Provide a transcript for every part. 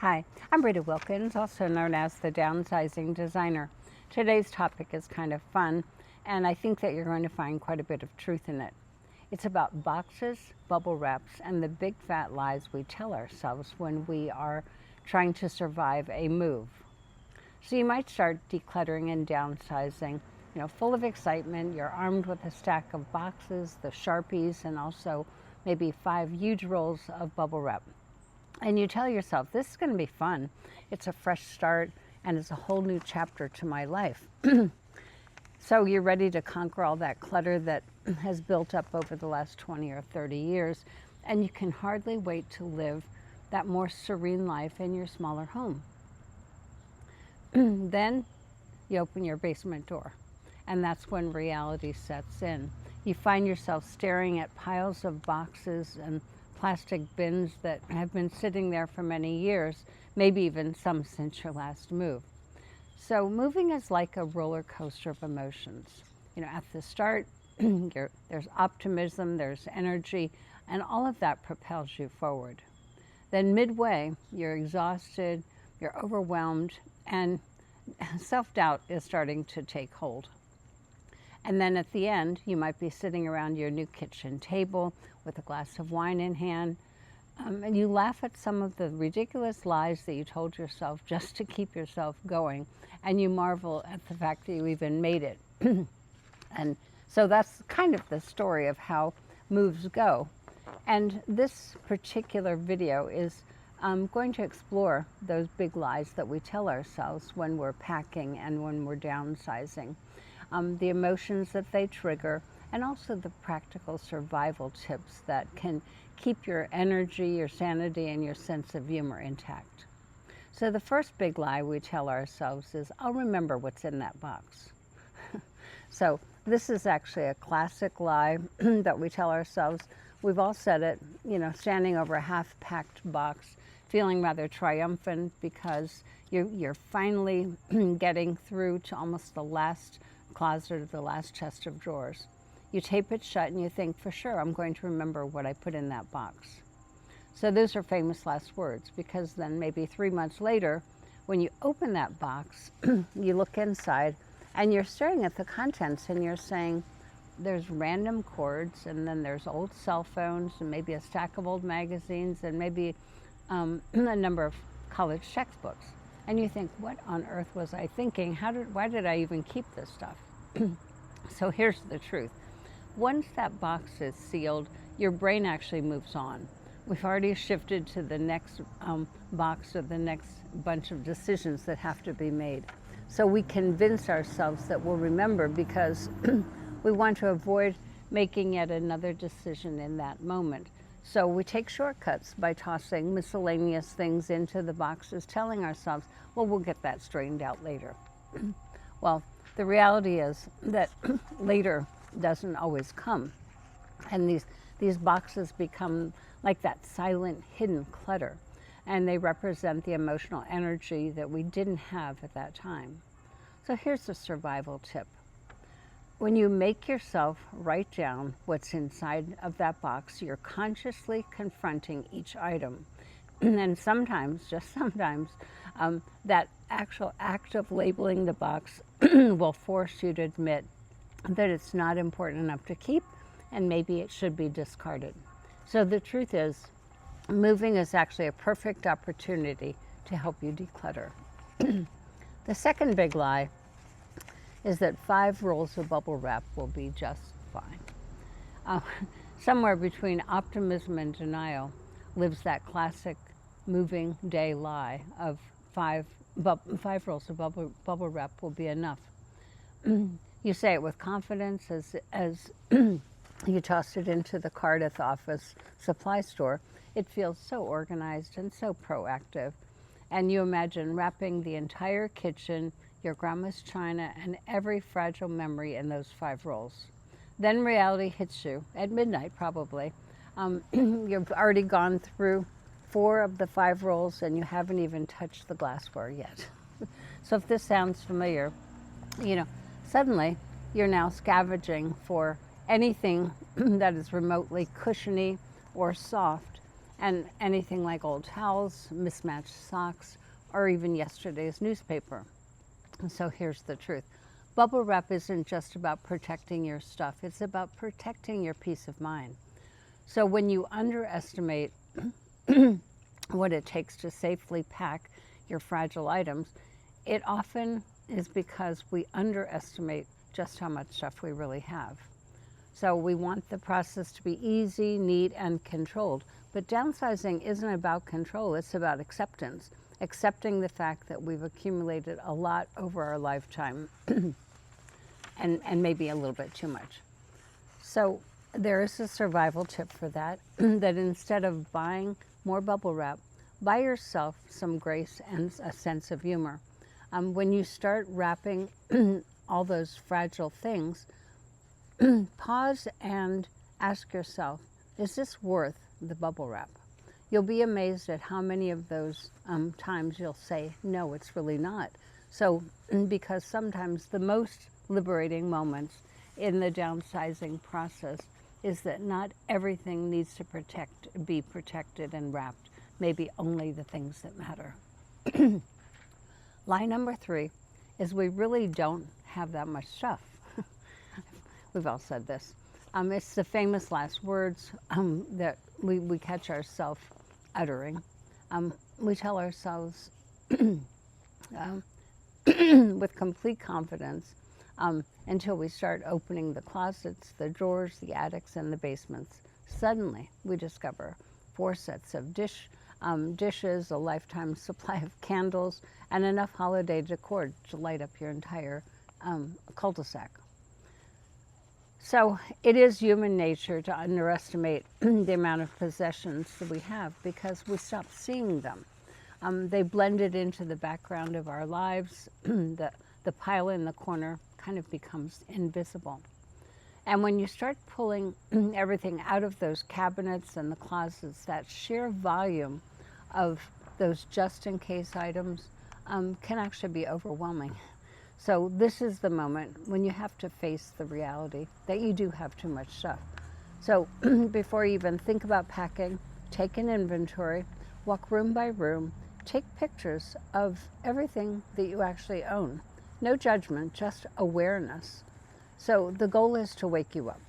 Hi, I'm Rita Wilkins, also known as the Downsizing Designer. Today's topic is kind of fun, and I think that you're going to find quite a bit of truth in it. It's about boxes, bubble wraps, and the big fat lies we tell ourselves when we are trying to survive a move. So you might start decluttering and downsizing, full of excitement. You're armed with a stack of boxes, the Sharpies, and also maybe 5 huge rolls of bubble wrap. And you tell yourself, this is going to be fun. It's a fresh start and it's a whole new chapter to my life. So you're ready to conquer all that clutter that has built up over the last 20 or 30 years. And you can hardly wait to live that more serene life in your smaller home. Then you open your basement door, and that's when reality sets in. You find yourself staring at piles of boxes and plastic bins that have been sitting there for many years, maybe even some since your last move. So moving is like a roller coaster of emotions. At the start, there's optimism, there's energy, and all of that propels you forward. Then midway, you're exhausted, you're overwhelmed, and self-doubt is starting to take hold. And then at the end, you might be sitting around your new kitchen table with a glass of wine in hand, and you laugh at some of the ridiculous lies that you told yourself just to keep yourself going, and you marvel at the fact that you even made it. And so that's kind of the story of how moves go. And this particular video is going to explore those big lies that we tell ourselves when we're packing and when we're downsizing. The emotions that they trigger, and also the practical survival tips that can keep your energy, your sanity, and your sense of humor intact. So the first big lie we tell ourselves is, I'll remember what's in that box. So this is actually a classic lie that we tell ourselves. We've all said it, standing over a half-packed box, feeling rather triumphant because you're finally getting through to almost the last closet or the last chest of drawers. You tape it shut and you think, for sure, I'm going to remember what I put in that box. So those are famous last words, because then maybe 3 months later, when you open that box, you look inside and you're staring at the contents and you're saying, there's random cords, and then there's old cell phones, and maybe a stack of old magazines, and maybe a number of college textbooks. And you think, what on earth was I thinking? Why did I even keep this stuff? So here's the truth. Once that box is sealed, your brain actually moves on. We've already shifted to the next box or the next bunch of decisions that have to be made. So we convince ourselves that we'll remember because we want to avoid making yet another decision in that moment. So we take shortcuts by tossing miscellaneous things into the boxes, telling ourselves, well, we'll get that straightened out later. Well, the reality is that later doesn't always come. And these boxes become like that silent, hidden clutter. And they represent the emotional energy that we didn't have at that time. So here's a survival tip. When you make yourself write down what's inside of that box, you're consciously confronting each item. And sometimes, just sometimes, that actual act of labeling the box will force you to admit that it's not important enough to keep, and maybe it should be discarded. So the truth is, moving is actually a perfect opportunity to help you declutter. The second big lie is that 5 rolls of bubble wrap will be just fine. Somewhere between optimism and denial lives that classic moving day lie of 5 rolls of bubble wrap will be enough. You say it with confidence as you toss it into the cart at the office supply store. It feels so organized and so proactive. And you imagine wrapping the entire kitchen, your grandma's china, and every fragile memory in those 5 rolls. Then reality hits you, at midnight probably. You've already gone through 4 of the 5 rolls and you haven't even touched the glassware yet. So if this sounds familiar, suddenly you're now scavenging for anything that is remotely cushiony or soft, and anything like old towels, mismatched socks, or even yesterday's newspaper. And so here's the truth. Bubble wrap isn't just about protecting your stuff, it's about protecting your peace of mind. So when you underestimate what it takes to safely pack your fragile items, it often is because we underestimate just how much stuff we really have. So we want the process to be easy, neat, and controlled. But downsizing isn't about control, it's about acceptance. Accepting the fact that we've accumulated a lot over our lifetime and maybe a little bit too much. So there is a survival tip for that, that instead of buying more bubble wrap, buy yourself some grace and a sense of humor. When you start wrapping all those fragile things, pause and ask yourself, is this worth the bubble wrap? You'll be amazed at how many of those times you'll say, no, it's really not. So, because sometimes the most liberating moments in the downsizing process is that not everything needs to be protected and wrapped, maybe only the things that matter. Lie number 3 is we really don't have that much stuff. We've all said this. It's the famous last words that we catch ourselves uttering. We tell ourselves with complete confidence until we start opening the closets, the drawers, the attics, and the basements. Suddenly, we discover 4 sets of dishes, a lifetime supply of candles, and enough holiday decor to light up your entire cul-de-sac. So it is human nature to underestimate the amount of possessions that we have because we stop seeing them. They blended into the background of our lives. The pile in the corner kind of becomes invisible. And when you start pulling everything out of those cabinets and the closets, that sheer volume of those just-in-case items can actually be overwhelming. So this is the moment when you have to face the reality that you do have too much stuff. So before you even think about packing, take an inventory, walk room by room, take pictures of everything that you actually own. No judgment, just awareness. So the goal is to wake you up.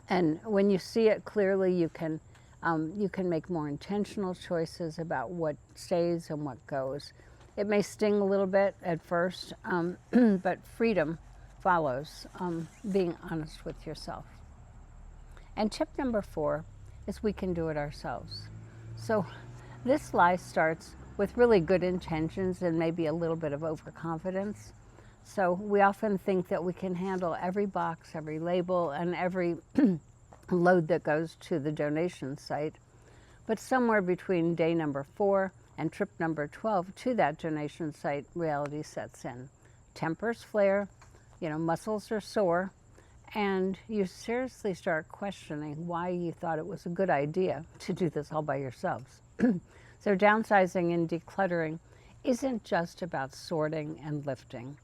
And when you see it clearly, you can make more intentional choices about what stays and what goes. It may sting a little bit at first, but freedom follows being honest with yourself. And tip number 4 is we can do it ourselves. So this lie starts with really good intentions and maybe a little bit of overconfidence. So we often think that we can handle every box, every label, and every load that goes to the donation site. But somewhere between day number 4 and trip number 12 to that donation site, reality sets in. Tempers flare, muscles are sore, and you seriously start questioning why you thought it was a good idea to do this all by yourselves. So downsizing and decluttering isn't just about sorting and lifting.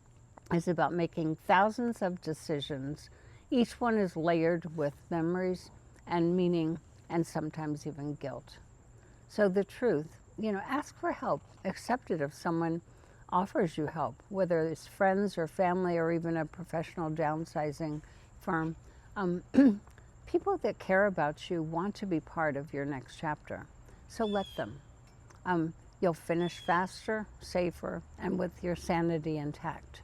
It's about making thousands of decisions. Each one is layered with memories and meaning and sometimes even guilt. So the truth, ask for help. Accept it if someone offers you help, whether it's friends or family or even a professional downsizing firm. People that care about you want to be part of your next chapter, so let them. You'll finish faster, safer, and with your sanity intact.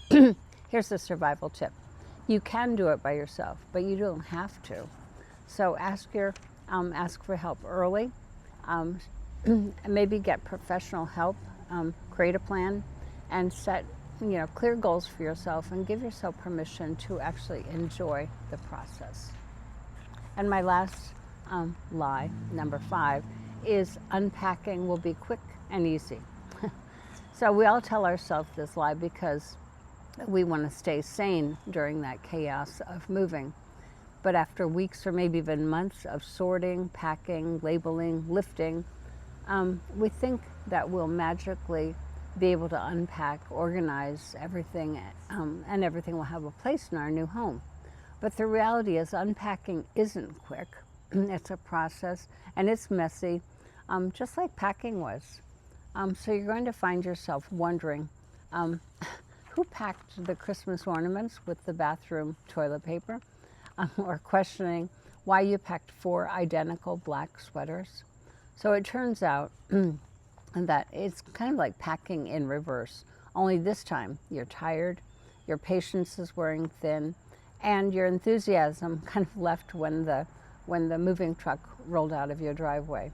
Here's the survival tip. You can do it by yourself, but you don't have to. So ask for help early. Maybe get professional help. Create a plan, and set clear goals for yourself, and give yourself permission to actually enjoy the process. And my last lie, number 5, is unpacking will be quick and easy. So we all tell ourselves this lie because we want to stay sane during that chaos of moving. But after weeks or maybe even months of sorting, packing, labeling, lifting, we think that we'll magically be able to unpack, organize everything, and everything will have a place in our new home. But the reality is unpacking isn't quick. It's a process, and it's messy, just like packing was. So you're going to find yourself wondering, um, who packed the Christmas ornaments with the bathroom toilet paper? Or questioning why you packed 4 identical black sweaters. So it turns out that it's kind of like packing in reverse, only this time you're tired, your patience is wearing thin, and your enthusiasm kind of left when the moving truck rolled out of your driveway.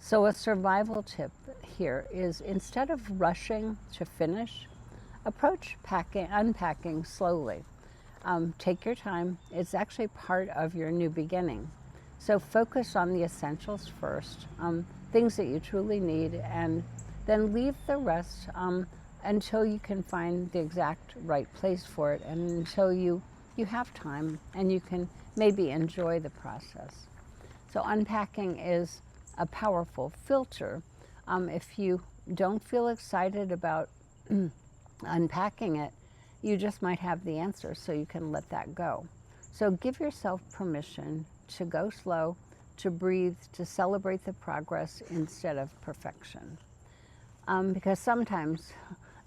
So a survival tip here is, instead of rushing to finish, approach unpacking slowly. Take your time. It's actually part of your new beginning. So focus on the essentials first, things that you truly need, and then leave the rest until you can find the exact right place for it, and until you have time and you can maybe enjoy the process. So unpacking is a powerful filter. If you don't feel excited about unpacking it, you just might have the answer, so you can let that go. So give yourself permission to go slow, to breathe, to celebrate the progress instead of perfection. Because sometimes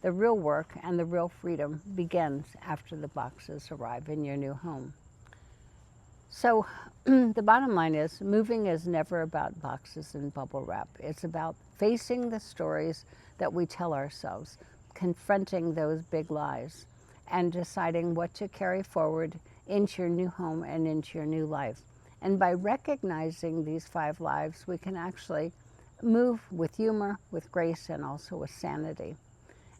the real work and the real freedom begins after the boxes arrive in your new home. So the bottom line is, moving is never about boxes and bubble wrap. It's about facing the stories that we tell ourselves, confronting those big lies, and deciding what to carry forward into your new home and into your new life. And by recognizing these 5 lives, we can actually move with humor, with grace, and also with sanity.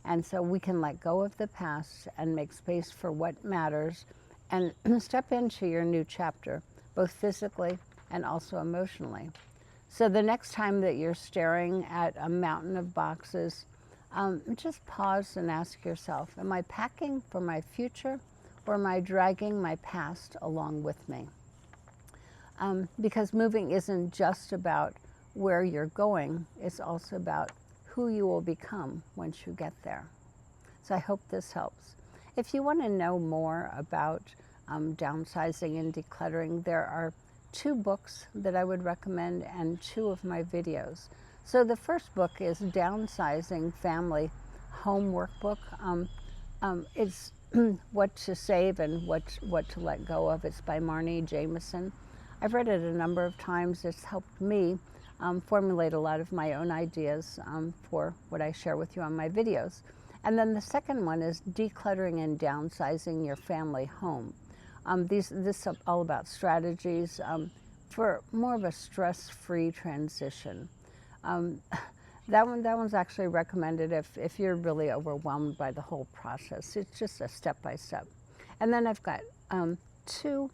And so we can let go of the past and make space for what matters, and step into your new chapter, both physically and also emotionally. So the next time that you're staring at a mountain of boxes, just pause and ask yourself, am I packing for my future, or am I dragging my past along with me? Because moving isn't just about where you're going, it's also about who you will become once you get there. So I hope this helps. If you want to know more about downsizing and decluttering, there are 2 books that I would recommend and 2 of my videos. So the first book is Downsizing Family Home Workbook. It's what to save and what to let go of. It's by Marnie Jameson. I've read it a number of times. It's helped me formulate a lot of my own ideas for what I share with you on my videos. And then the second one is Decluttering and Downsizing Your Family Home. This is all about strategies for more of a stress-free transition. That one's actually recommended if you're really overwhelmed by the whole process. It's just a step-by-step. And then I've got 2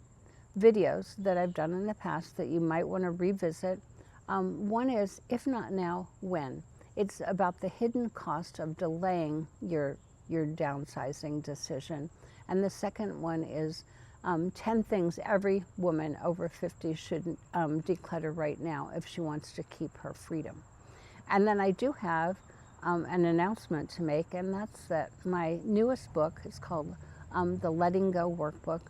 videos that I've done in the past that you might want to revisit. One is, If Not Now, When? It's about the hidden cost of delaying your downsizing decision. And the second one is 10 things every woman over 50 should declutter right now if she wants to keep her freedom. And then I do have an announcement to make, and that's that my newest book is called The Letting Go Workbook,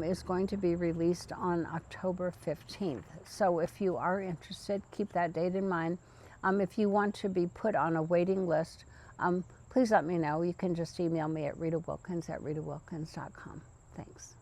is going to be released on October 15th. So if you are interested, keep that date in mind. If you want to be put on a waiting list, please let me know. You can just email me at ritawilkins@ritawilkins.com. Thanks.